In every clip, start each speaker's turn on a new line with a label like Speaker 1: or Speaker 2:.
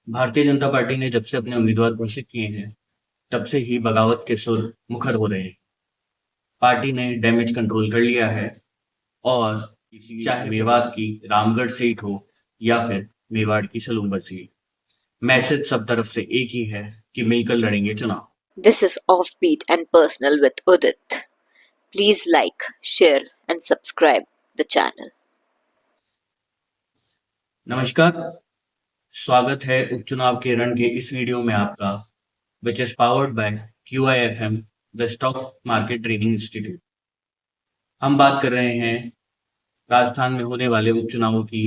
Speaker 1: Bharatiya Janata party ने जब से अपने उम्मीदवार घोषित किए हैं, तब से ही बगावत के सुर मुखर हो रहे हैं। पार्टी ने डैमेज कंट्रोल कर लिया है और चाहे मेवात की रामगढ़ सीट हो या फिर मेवाड़ की सलूंबर सीट, मैसेज सब तरफ से एक ही है कि मिलकर लड़ेंगे चुनाव।
Speaker 2: This is Offbeat and Personal with Udit. Please like, share, and subscribe the channel.
Speaker 1: नमस्कार, स्वागत है उपचुनाव के रण के इस वीडियो में आपका, which is powered by QIFM, the stock market training institute. हम बात कर रहे हैं राजस्थान में होने वाले उपचुनावों की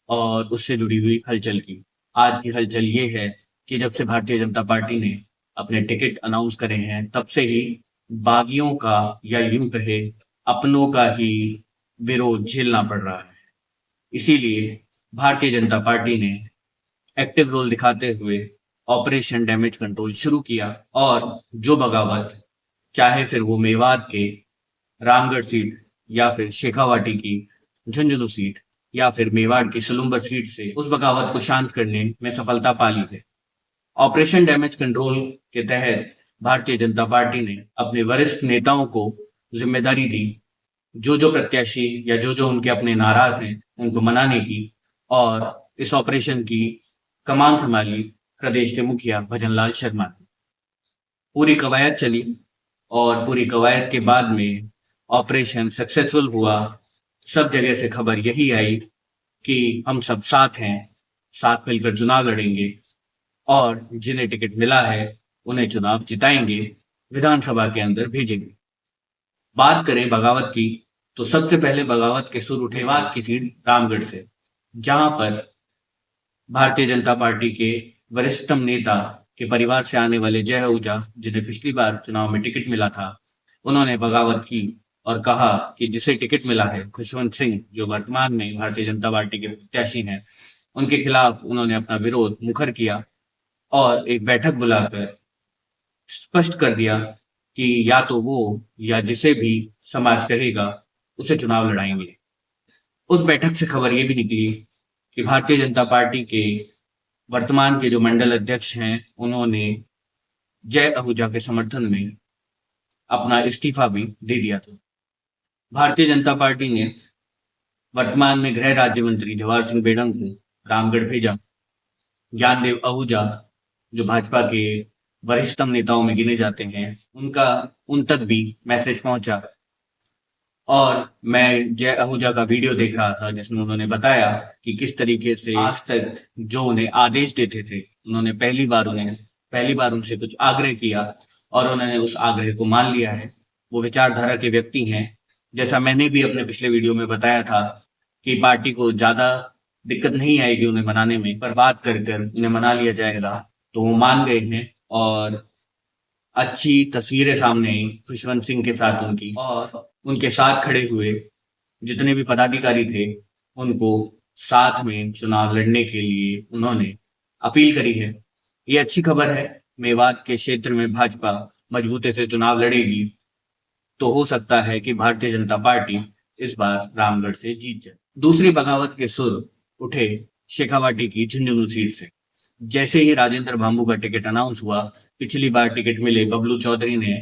Speaker 1: और उससे जुड़ी हुई हलचल की। आज की हलचल ये है कि जब से भारतीय जनता पार्टी ने अपने टिकट अनाउंस करे हैं, तब से ही बागियों का या यूं कहे अपनों का ही विरोध झेलना पड़ रहा है। इसीलिए भारतीय जनता पार्टी ने एक्टिव रोल दिखाते हुए ऑपरेशन डैमेज कंट्रोल शुरू किया और जो बगावत, चाहे फिर वो मेवात के रामगढ़ सीट या फिर शेखावाटी की झुंझुनू सीट या फिर मेवाड़ की सलूंबर सीट से उस बगावत को शांत करने में सफलता पा ली है। ऑपरेशन डैमेज कंट्रोल के तहत भारतीय जनता पार्टी ने अपने वरिष्ठ नेताओं को जिम्मेदारी दी, जो प्रत्याशी या जो उनके अपने नाराज हैं उनको मनाने की, और इस ऑपरेशन की कमान संभाली प्रदेश के मुखिया भजनलाल शर्मा ने। पूरी कवायद चली और पूरी कवायद के बाद में ऑपरेशन सक्सेसफुल हुआ। सब जगह से खबर यही आई कि हम सब साथ हैं, साथ मिलकर चुनाव लड़ेंगे और जिन्हें टिकट मिला है उन्हें चुनाव जिताएंगे, विधानसभा के अंदर भेजेंगे। बात करें बगावत की, तो सबसे पहले बगावत के सुर उठे मेवात की सीट रामगढ़ से, जहां पर भारतीय जनता पार्टी के वरिष्ठतम नेता के परिवार से आने वाले जय आहूजा, जिन्हें पिछली बार चुनाव में टिकट मिला था, उन्होंने बगावत की और कहा कि जिसे टिकट मिला है खुशवंत सिंह, जो वर्तमान में भारतीय जनता पार्टी के प्रत्याशी हैं, उनके खिलाफ उन्होंने अपना विरोध मुखर किया और एक बैठक बुलाकर स्पष्ट कर दिया कि या तो वो या जिसे भी समाज कहेगा उसे चुनाव लड़ाएंगे। उस बैठक से खबर ये भी निकली कि भारतीय जनता पार्टी के वर्तमान के जो मंडल अध्यक्ष हैं, उन्होंने जय आहूजा के समर्थन में अपना इस्तीफा भी दे दिया था। भारतीय जनता पार्टी ने वर्तमान में गृह राज्य मंत्री जवाहर सिंह बेड़म को रामगढ़ भेजा। ज्ञानदेव आहूजा, जो भाजपा के वरिष्ठतम नेताओं में गिने जाते हैं, उनका उन तक भी मैसेज पहुंचा और मैं जय आहूजा का वीडियो देख रहा था जिसमें उन्होंने बताया कि किस तरीके से आज तक जो उन्हें आदेश देते थे, उन्होंने पहली बार उनसे कुछ आग्रह किया और उन्होंने उस आग्रह को मान लिया है। वो विचारधारा के व्यक्ति हैं। जैसा मैंने भी अपने पिछले वीडियो में बताया था कि पार्टी को ज्यादा दिक्कत नहीं आएगी उन्हें मनाने में, पर बात कर उन्हें मना लिया जाएगा, तो वो मान गए हैं और अच्छी तस्वीरें सामने आई खुशवंत सिंह के साथ उनकी, और उनके साथ खड़े हुए जितने भी पदाधिकारी थे उनको साथ में चुनाव लड़ने के लिए उन्होंने अपील करी है। ये अच्छी खबर है। मेवात के क्षेत्र में भाजपा मजबूती से चुनाव लड़ेगी तो हो सकता है कि भारतीय जनता पार्टी इस बार रामगढ़ से जीत जाए। दूसरी बगावत के सुर उठे शेखावाटी की झुंझुनू सीट से। जैसे ही राजेंद्र बाबू का टिकट अनाउंस हुआ, पिछली बार टिकट मिले बबलू चौधरी ने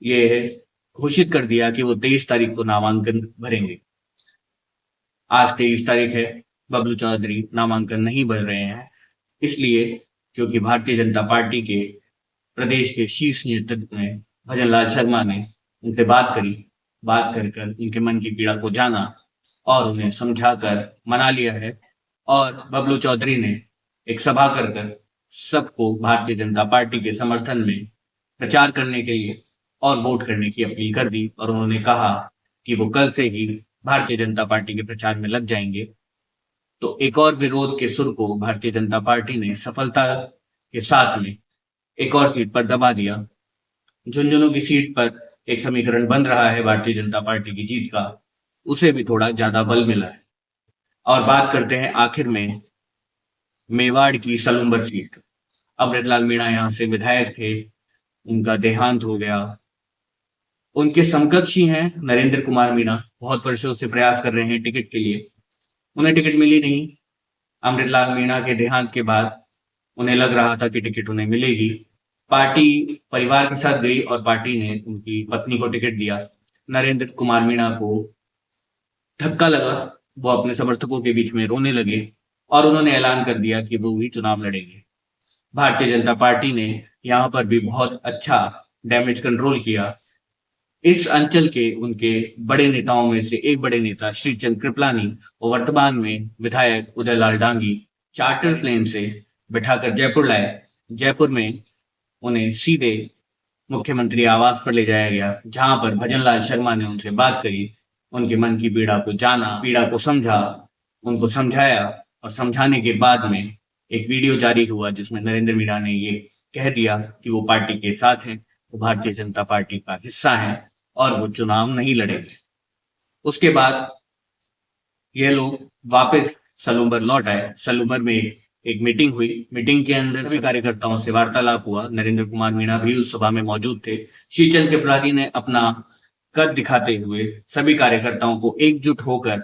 Speaker 1: ये घोषित कर दिया कि वो 23 तारीख को नामांकन भरेंगे। आज 23 तारीख है, बबलू चौधरी नामांकन नहीं भर रहे हैं, इसलिए क्योंकि भारतीय जनता पार्टी के प्रदेश के शीर्ष नेतृत्व में भजनलाल शर्मा ने उनसे बात कर उनके मन की पीड़ा को जाना और उन्हें समझाकर मना लिया है। और बबलू चौधरी ने एक सभा कर सबको भारतीय जनता पार्टी के समर्थन में प्रचार करने के लिए और वोट करने की अपील कर दी और उन्होंने कहा कि वो कल से ही भारतीय जनता पार्टी के प्रचार में लग जाएंगे। तो एक और विरोध के सुर को भारतीय जनता पार्टी ने सफलता के साथ में एक और सीट पर दबा दिया। झुंझुनू की सीट पर एक समीकरण बन रहा है भारतीय जनता पार्टी की जीत का, उसे भी थोड़ा ज्यादा बल मिला है। और बात करते हैं आखिर में मेवाड़ की सलूंबर सीट। अमृतलाल मीणा यहाँ से विधायक थे, उनका देहांत हो गया। उनके समकक्षी हैं नरेंद्र कुमार मीणा, बहुत वर्षों से प्रयास कर रहे हैं टिकट के लिए, उन्हें टिकट मिली नहीं। अमृतलाल मीणा के देहांत के बाद उन्हें लग रहा था कि टिकट उन्हें मिलेगी। पार्टी परिवार के साथ गई और पार्टी ने उनकी पत्नी को टिकट दिया। नरेंद्र कुमार मीणा को धक्का लगा, वो अपने समर्थकों के बीच में रोने लगे और उन्होंने ऐलान कर दिया कि वो ही चुनाव लड़ेंगे। भारतीय जनता पार्टी ने यहाँ पर भी बहुत अच्छा डैमेज कंट्रोल किया। इस अंचल के उनके बड़े नेताओं में से एक बड़े नेता श्रीचंद कृपलानी और वर्तमान में विधायक उदयलाल डांगी चार्टर प्लेन से बिठाकर जयपुर लाए। जयपुर में उन्हें सीधे मुख्यमंत्री आवास पर ले जाया गया, जहां पर भजनलाल शर्मा ने उनसे बात करी, उनके मन की पीड़ा को जाना, पीड़ा को समझा, उनको समझाया और समझाने के बाद में एक वीडियो जारी हुआ जिसमें नरेंद्र मीणा ने ये कह दिया कि वो पार्टी के साथ हैं, वो भारतीय जनता पार्टी का हिस्सा है और वो चुनाव नहीं लड़ेंगे। उसके बाद ये लोग वापस सलूबर लौट आए। सलूबर में एक मीटिंग हुई। मीटिंग के अंदर सभी कार्यकर्ताओं से वार्तालाप हुआ। नरेंद्र कुमार मीणा भी उस सभा में मौजूद थे। श्रीचंद कृपलानी ने अपना कद दिखाते हुए सभी कार्यकर्ताओं को एकजुट होकर,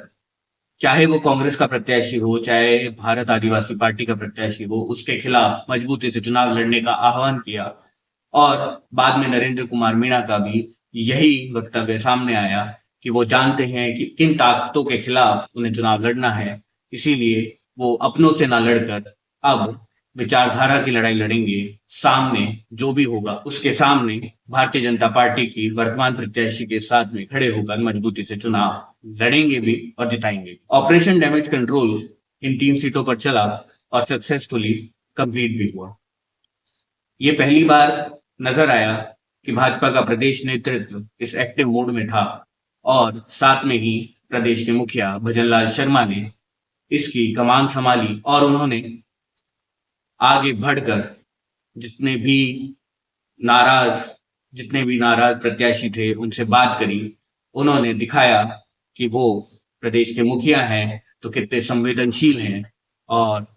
Speaker 1: चाहे वो कांग्रेस का प्रत्याशी हो, चाहे भारत आदिवासी पार्टी का प्रत्याशी हो, उसके खिलाफ मजबूती से चुनाव लड़ने का आह्वान किया। और बाद में नरेंद्र कुमार मीणा का भी यही वक्तव्य सामने आया कि वो जानते हैं कि किन ताकतों के खिलाफ उन्हें चुनाव लड़ना है, इसीलिए वो अपनों से ना लड़कर अब विचारधारा की लड़ाई लड़ेंगे। सामने जो भी होगा उसके सामने भारतीय जनता पार्टी की वर्तमान प्रत्याशी के साथ में खड़े होकर मजबूती से चुनाव लड़ेंगे भी और जिताएंगे। ऑपरेशन डैमेज कंट्रोल इन 3 सीटों पर चला और सक्सेसफुली कंप्लीट भी हुआ। ये पहली बार नजर आया कि भाजपा का प्रदेश नेतृत्व इस एक्टिव मोड में था और साथ में ही प्रदेश के मुखिया भजनलाल शर्मा ने इसकी कमान संभाली और उन्होंने आगे बढ़कर जितने भी नाराज प्रत्याशी थे उनसे बात करी। उन्होंने दिखाया कि वो प्रदेश के मुखिया हैं तो कितने संवेदनशील हैं, और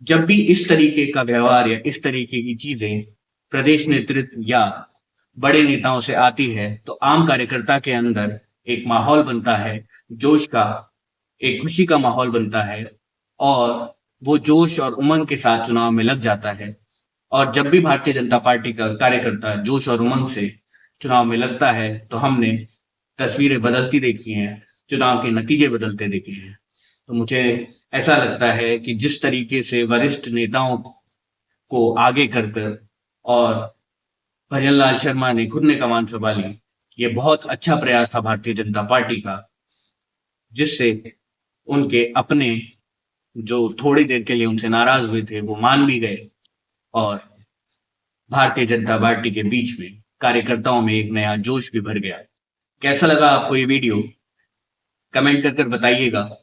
Speaker 1: जब भी इस तरीके का व्यवहार या इस तरीके की चीजें प्रदेश नेतृत्व या बड़े नेताओं से आती है तो आम कार्यकर्ता के अंदर एक माहौल बनता है, जोश का, एक खुशी का माहौल बनता है और वो जोश और उमंग के साथ चुनाव में लग जाता है। और जब भी भारतीय जनता पार्टी का कार्यकर्ता जोश और उमंग से चुनाव में लगता है तो हमने तस्वीरें बदलती देखी हैं, चुनाव के नतीजे बदलते देखे हैं। तो मुझे ऐसा लगता है कि जिस तरीके से वरिष्ठ नेताओं को आगे कर और भजनलाल शर्मा ने खुद ने कमान संभाली, ये बहुत अच्छा प्रयास था भारतीय जनता पार्टी का, जिससे उनके अपने जो थोड़ी देर के लिए उनसे नाराज हुए थे वो मान भी गए और भारतीय जनता पार्टी के बीच में कार्यकर्ताओं में एक नया जोश भी भर गया। कैसा लगा आपको ये वीडियो? कमेंट कर बताइएगा।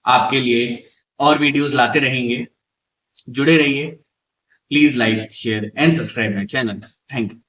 Speaker 1: आपके लिए और वीडियोस लाते रहेंगे, जुड़े रहिए। Please like, share and subscribe my channel. Thank you.